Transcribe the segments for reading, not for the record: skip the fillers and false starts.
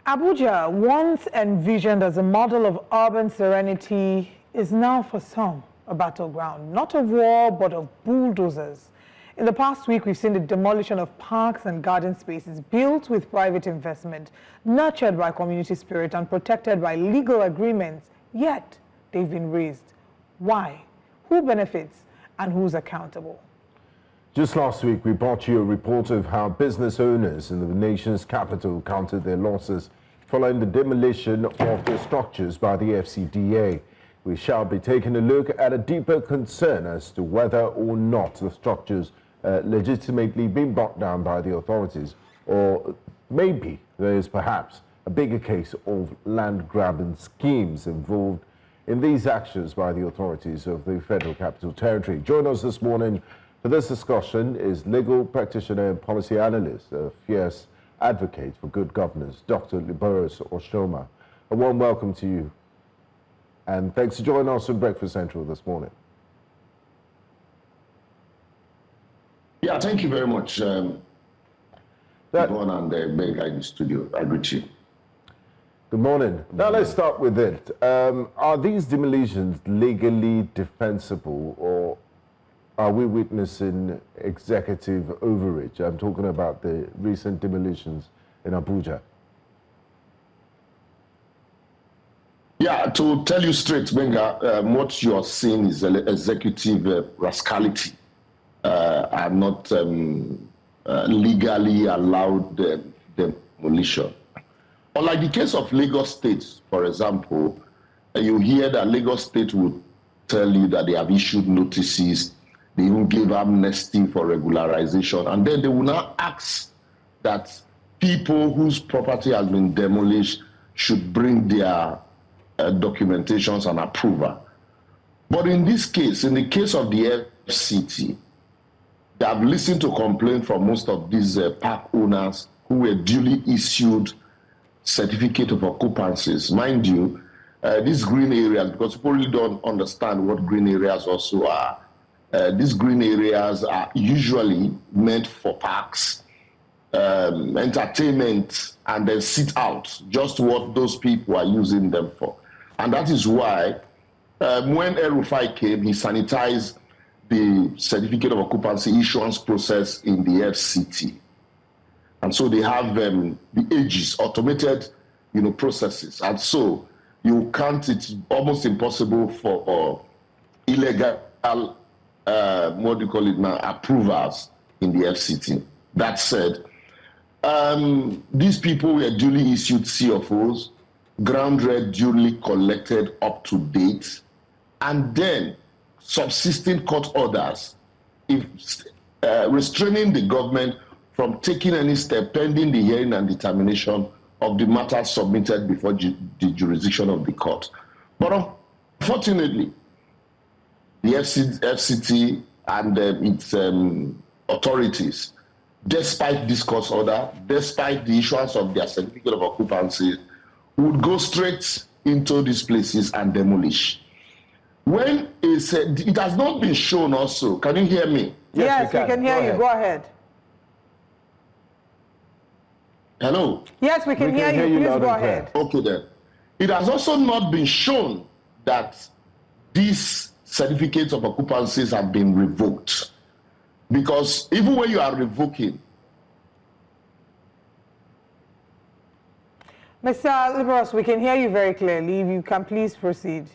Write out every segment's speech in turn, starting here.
Abuja, once envisioned as a model of urban serenity, is now for some a battleground, not of war, but of bulldozers. In the past week, we've seen the demolition of parks and garden spaces built with private investment, nurtured by community spirit and protected by legal agreements, yet they've been razed. Why? Who benefits and who's accountable? Just last week, we brought you a report of how business owners in the nation's capital counted their losses following the demolition of the structures by the FCDA. We shall be taking a look at a deeper concern as to whether or not the structures legitimately been brought down by the authorities, or maybe there is perhaps a bigger case of land grabbing schemes involved in these actions by the authorities of the Federal Capital Territory. Join us this morning for this discussion is legal practitioner and policy analyst, a fierce advocate for good governance, Dr Liborous Oshoma. A warm welcome to you, and thanks for joining us on Breakfast Central this morning. Yeah, thank you very much, Yvonne and Gbenga in the studio. I greet you. Good morning. Now let's start with it. Are these demolitions legally defensible, or are we witnessing executive overreach? I'm talking about the recent demolitions in Abuja. Yeah, to tell you straight, Gbenga, what you are seeing is executive rascality. Are not legally allowed demolition. Unlike the case of Lagos State, for example, you hear that Lagos State would tell you that they have issued notices, they even give amnesty for regularization, and then they will now ask that people whose property has been demolished should bring their documentations and approval. But in this case, in the case of the FCT, they have listened to complaints from most of these park owners who were duly issued certificate of occupancies. Mind you, these green areas, because people really don't understand what green areas also are, these green areas are usually meant for parks, entertainment, and then sit out, just what those people are using them for. And that is why when El-Rufai came, he sanitized the certificate of occupancy issuance process in the FCT. And so they have the ages, automated, processes. And so you can't, it's almost impossible for illegal, what do you call it now, approvals in the FCT. That said, these people were duly issued CFOs, ground rent duly collected up to date, and then subsisting court orders restraining the government from taking any step pending the hearing and determination of the matter submitted before the jurisdiction of the court. But unfortunately, the FCT and its authorities, despite this court order, despite the issuance of their certificate of occupancy, would go straight into these places and demolish. When it has not been shown also. Can you hear me? Yes, we can hear you. Go ahead. Hello? Yes, we can hear you. Please go ahead. Okay then. It has also not been shown that these certificates of occupancies have been revoked. Because even when you are revoking, Mr. Liborous, we can hear you very clearly. If you can please proceed.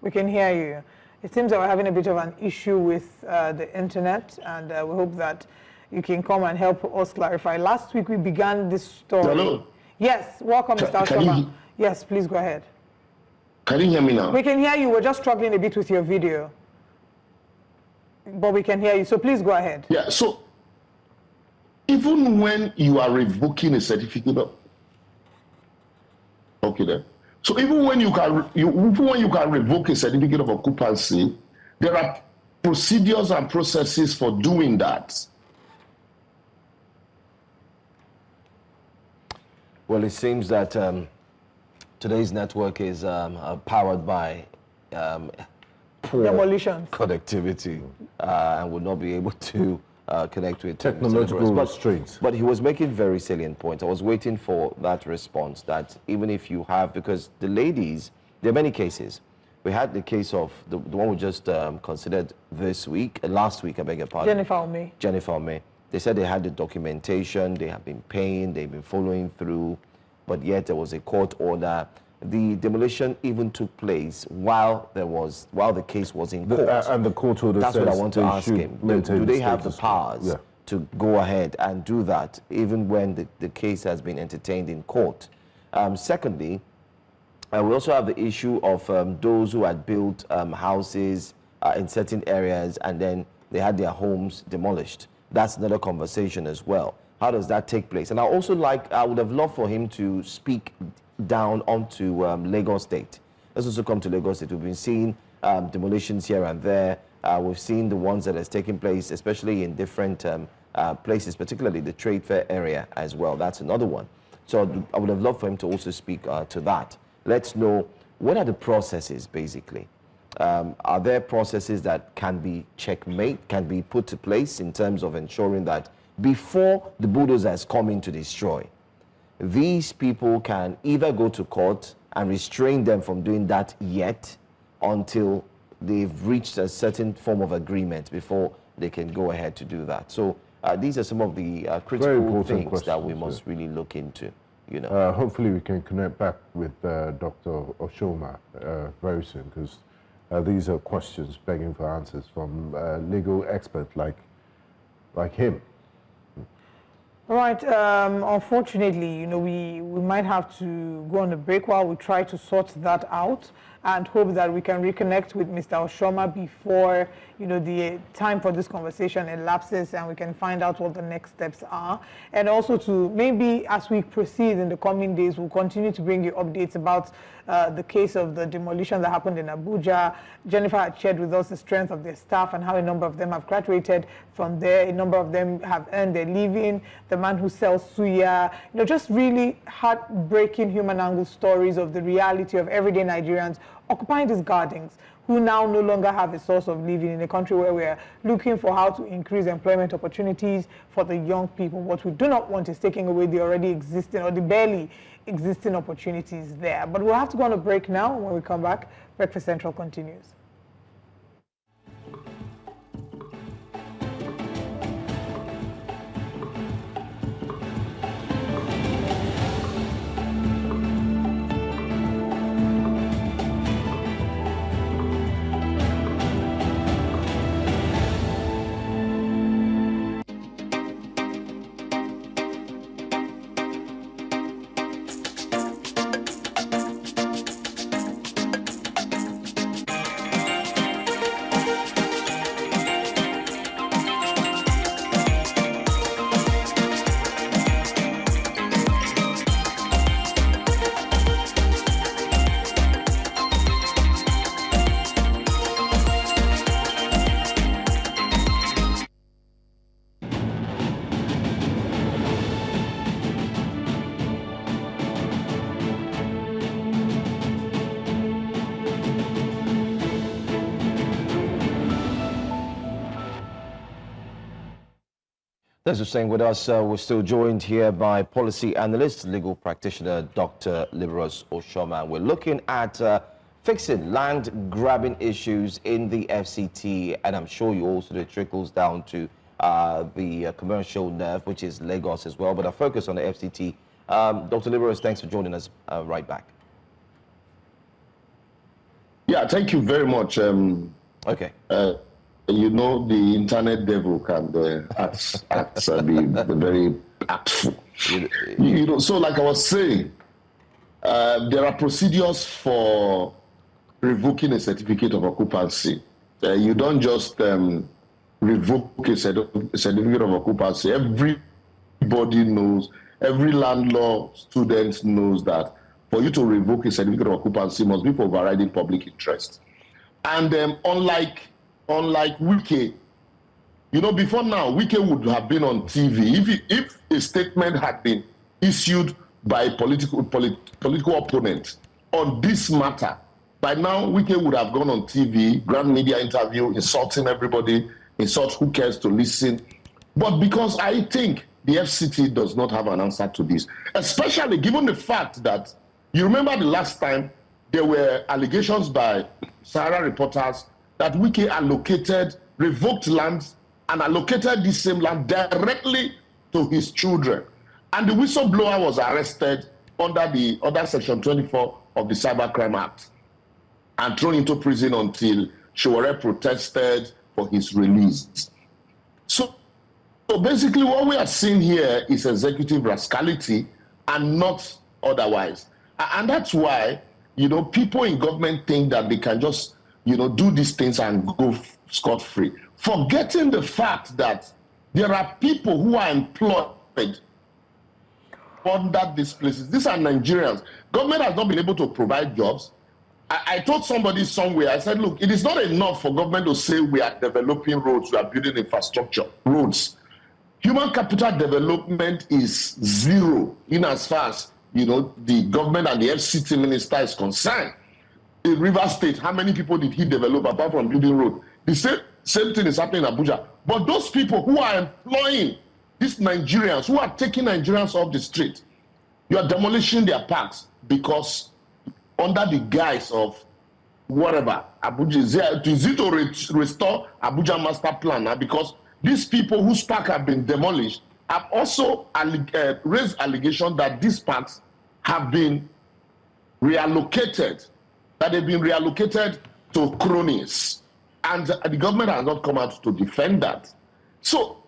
We can hear you. It seems that we're having a bit of an issue with the internet, and we hope that you can come and help us clarify. Last week we began this story. Hello? Yes, welcome, Mr. Oshoma. Yes, please go ahead. Can you hear me now? We can hear you. We're just struggling a bit with your video, but we can hear you. So please go ahead. Yeah. So even when you are revoking a certificate of, okay then. So even when you can revoke a certificate of occupancy, there are procedures and processes for doing that. Well, it seems that today's network is powered by poor Demolitions. connectivity and will not be able to connect with technological restraints. But he was making very salient points. I was waiting for that response, that even if you have, because the ladies, there are many cases. We had the case of the one we just considered this week, last week, I beg your pardon. Jennifer Omeh. They said they had the documentation, they have been paying, they've been following through, but yet there was a court order. The demolition even took place while the case was in court. And the court order That's says what I want to ask him. Do they have the powers to go ahead and do that, even when the case has been entertained in court? Secondly, we also have the issue of those who had built houses in certain areas and then they had their homes demolished. That's another conversation as well. How does that take place? And I would have loved for him to speak down onto Lagos State. Let's also come to Lagos State. We've been seeing demolitions here and there. We've seen the ones that has taken place, especially in different places, particularly the trade fair area as well. That's another one. So I would have loved for him to also speak to that. Let's know, what are the processes, basically? Are there processes that can be checkmate, can be put to place in terms of ensuring that before the bulldozers come in to destroy, these people can either go to court and restrain them from doing that yet until they've reached a certain form of agreement before they can go ahead to do that? So these are some of the critical things that we must really look into. You know. Hopefully we can connect back with Dr. Oshoma very soon, because these are questions begging for answers from a legal expert like him. All right. Unfortunately, you know, we might have to go on a break while we try to sort that out, and hope that we can reconnect with Mr. Oshoma before, you know, the time for this conversation elapses, and we can find out what the next steps are. And also to maybe, as we proceed in the coming days, we'll continue to bring you updates about the case of the demolition that happened in Abuja. Jennifer had shared with us the strength of their staff and how a number of them have graduated from there. A number of them have earned their living. The man who sells suya, you know, just really heartbreaking human angle stories of the reality of everyday Nigerians occupying these gardens, who now no longer have a source of living in a country where we are looking for how to increase employment opportunities for the young people. What we do not want is taking away the already existing or the barely existing opportunities there. But we'll have to go on a break now. When we come back, Breakfast Central continues. As you're saying with us, we're still joined here by policy analyst, legal practitioner, Dr. Liborous Oshoma. We're looking at fixing land grabbing issues in the FCT, and I'm sure you also it trickles down to the commercial nerve, which is Lagos as well. But I focus on the FCT. Dr. Liborous, thanks for joining us right back. Yeah, thank you very much. Okay. You know, the internet devil can be very artful. You know, so like I was saying, there are procedures for revoking a certificate of occupancy. You don't just revoke a certificate of occupancy. Everybody knows, every landlord student knows that for you to revoke a certificate of occupancy must be for overriding public interest. And unlike Wike, you know, before now, Wike would have been on TV. If a statement had been issued by a political opponent on this matter, by now Wike would have gone on TV, grand media interview, insulting everybody, insult who cares to listen. But because I think the FCT does not have an answer to this, especially given the fact that, you remember the last time there were allegations by Sahara reporters that Wike allocated, revoked lands and allocated the same land directly to his children. And the whistleblower was arrested under Section 24 of the Cybercrime Act and thrown into prison until Sowore protested for his release. So basically what we are seeing here is executive rascality and not otherwise. And that's why, people in government think that they can just, do these things and go scot-free, forgetting the fact that there are people who are employed under these places. These are Nigerians. Government has not been able to provide jobs. I told somebody somewhere, I said, look, it is not enough for government to say we are developing roads, we are building infrastructure, roads. Human capital development is zero in as far as, the government and the FCT minister is concerned. In River State, how many people did he develop apart from building road? The same thing is happening in Abuja. But those people who are employing these Nigerians, who are taking Nigerians off the street, you are demolishing their parks because under the guise of whatever, Abuja is it to restore Abuja master plan now? Because these people whose parks have been demolished have also raised allegation that these parks have been reallocated, that they've been reallocated to cronies. And the government has not come out to defend that. So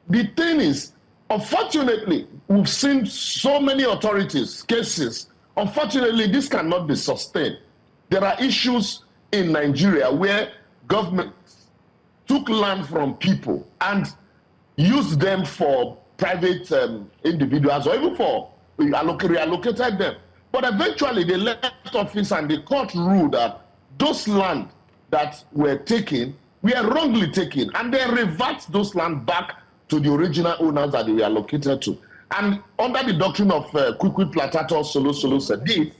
the thing is, unfortunately, we've seen so many authorities, cases. Unfortunately, this cannot be sustained. There are issues in Nigeria where government took land from people and used them for private individuals, or even for reallocated them. But eventually they left office and the court ruled that those land that were taken were wrongly taken, and they revert those land back to the original owners that they were allocated to. And under the doctrine of Kwikwi Platator Solo Sedi,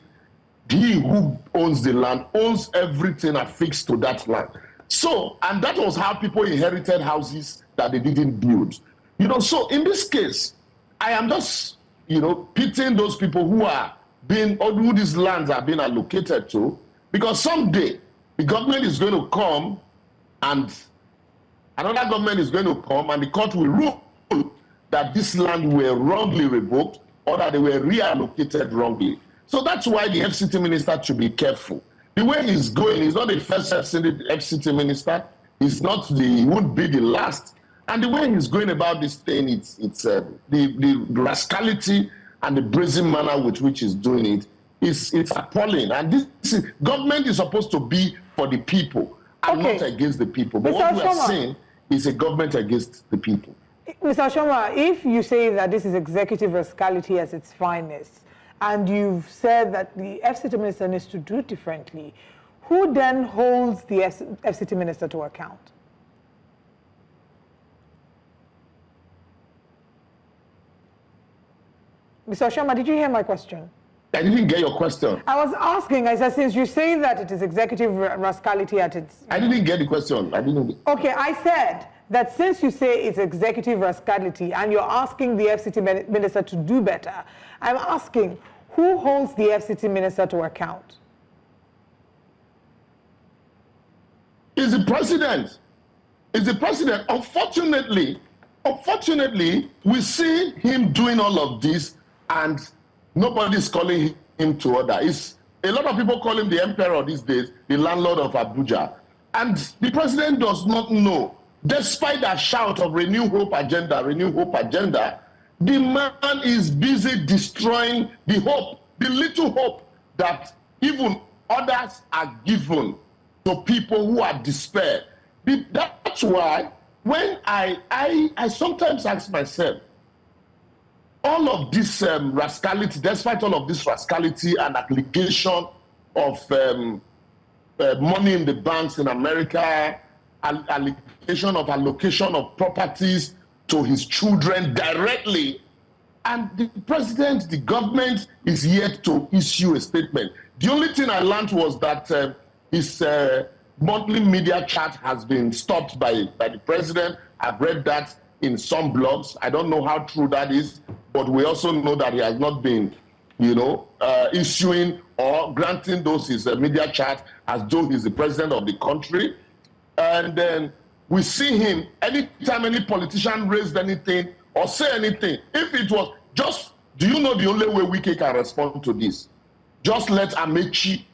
he who owns the land owns everything affixed to that land. So, and that was how people inherited houses that they didn't build. So in this case, I am just, pitying those people who are being, or who these lands are being allocated to, because someday the government is going to come and another government is going to come and the court will rule that this land were wrongly revoked or that they were reallocated wrongly. So that's why the FCT minister should be careful. The way he's going, he's not the first FCT minister. He won't be the last. And the way he's going about this thing, it's the rascality and the brazen manner with which he's doing it it's appalling. And government is supposed to be for the people and not against the people. But what we are seeing is a government against the people. Mr. Oshoma, if you say that this is executive rascality at its finest, and you've said that the FCT minister needs to do differently, who then holds the FCT minister to account? Mr. Oshoma, did you hear my question? I didn't get your question. I was asking, I said, since you say that it is executive rascality at its... I didn't get the question. Okay, I said that since you say it's executive rascality and you're asking the FCT minister to do better, I'm asking, who holds the FCT minister to account? It's the president. It's the president. Unfortunately, we see him doing all of this and nobody's calling him to order. A lot of people call him the emperor these days, the landlord of Abuja. And the president does not know. Despite that shout of renew hope agenda, the man is busy destroying the hope, the little hope that even others are given to people who are despair. That's why when I sometimes ask myself, all of this rascality, despite all of this rascality and application of money in the banks in America, allocation of properties to his children directly, and the president, the government is yet to issue a statement. The only thing I learned was that his monthly media chat has been stopped by the president. I've read that, in some blogs. I don't know how true that is, but we also know that he has not been, issuing or granting those his media chat as though he's the president of the country. And then we see him anytime any politician raised anything or say anything. If it was just, do you know the only way Wike can respond to this? Just let Amechi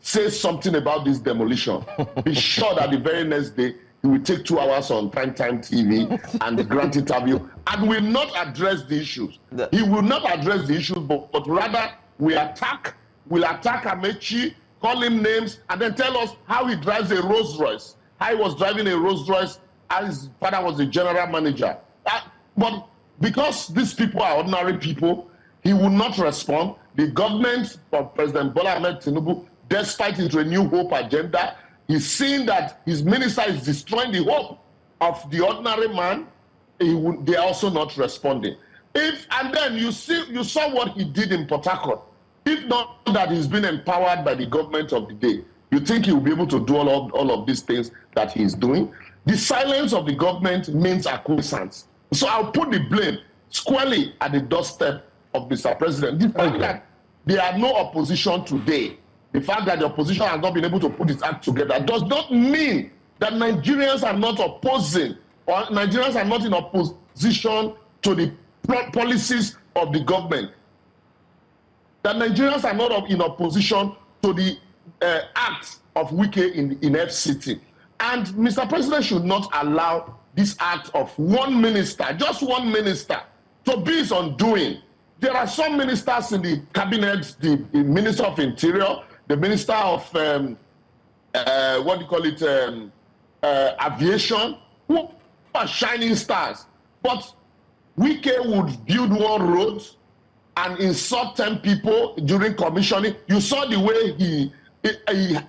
say something about this demolition. Be sure that the very next day he will take 2 hours on primetime TV and grant interview and will not address the issues. He will not address the issues, but rather will attack Amechi, call him names, and then tell us how he drives a Rolls Royce. How he was driving a Rolls Royce and his father was the general manager. But because these people are ordinary people, he will not respond. The government of President Bola Ahmed Tinubu, despite his Renew Hope agenda, he's seeing that his minister is destroying the hope of the ordinary man. They are also not responding. And then you saw what he did in Port Harcourt. If not that he's been empowered by the government of the day, you think he will be able to do all of these things that he's doing? The silence of the government means acquiescence. So I'll put the blame squarely at the doorstep of Mr. President. The fact that there are no opposition today, the fact that the opposition has not been able to put its act together does not mean that Nigerians are not opposing or Nigerians are not in opposition to the policies of the government. That Nigerians are not in opposition to the acts of Wike in FCT. And Mr. President should not allow this act of one minister, just one minister, to be his undoing. There are some ministers in the cabinet, the Minister of Interior, the Minister of, Aviation, who are shining stars. But Wike would build one road and insult 10 people during commissioning. You saw the way he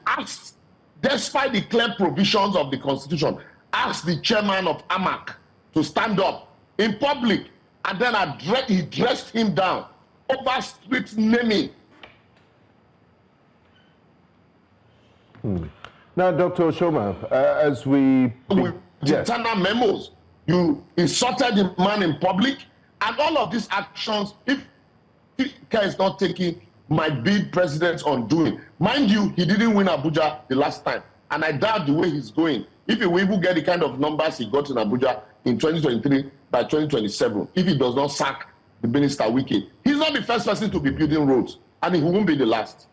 asked, despite the clear provisions of the Constitution, asked the chairman of AMAC to stand up in public, and then he dressed him down over street naming. Now, Dr. Oshoma, as we... With internal memos, you insulted the man in public, and all of these actions, if care is not taken, might be president's undoing. Mind you, he didn't win Abuja the last time, and I doubt the way he's going. If he will even get the kind of numbers he got in Abuja in 2023 by 2027, if he does not sack the minister Wike, he's not the first person to be building roads, and he won't be the last.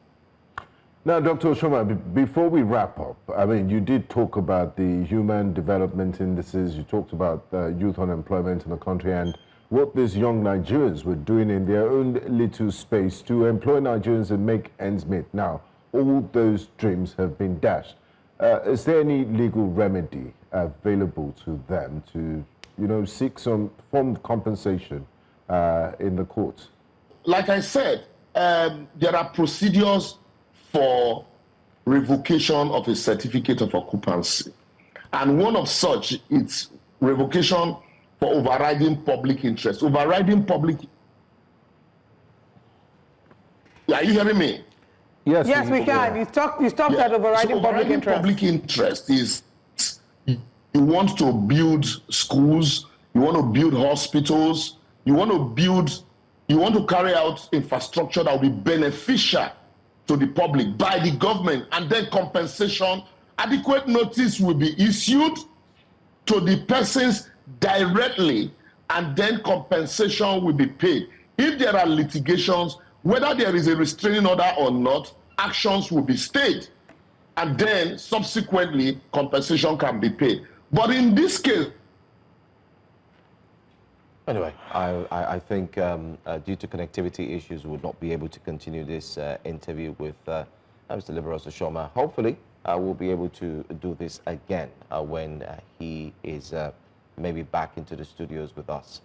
Now, Dr. Oshoma, before we wrap up, I mean, you did talk about the human development indices, you talked about youth unemployment in the country, and what these young Nigerians were doing in their own little space to employ Nigerians and make ends meet. Now, all those dreams have been dashed. Is there any legal remedy available to them to, seek some form of compensation in the courts? Like I said, there are procedures for revocation of a certificate of occupancy. And one of such is revocation for overriding public interest. Overriding public... Are you hearing me? Yes, we can. You stopped at overriding public interest. Public interest is you want to build schools, you want to build hospitals, you want to carry out infrastructure that will be beneficial to the public by the government, and then compensation, adequate notice will be issued to the persons directly, and then compensation will be paid. If there are litigations, whether there is a restraining order or not, actions will be stayed, and then subsequently compensation can be paid. But in this case... Anyway, I think due to connectivity issues, we would not be able to continue this interview with Mr. Liborous Oshoma. Hopefully, we'll be able to do this again when he is maybe back into the studios with us.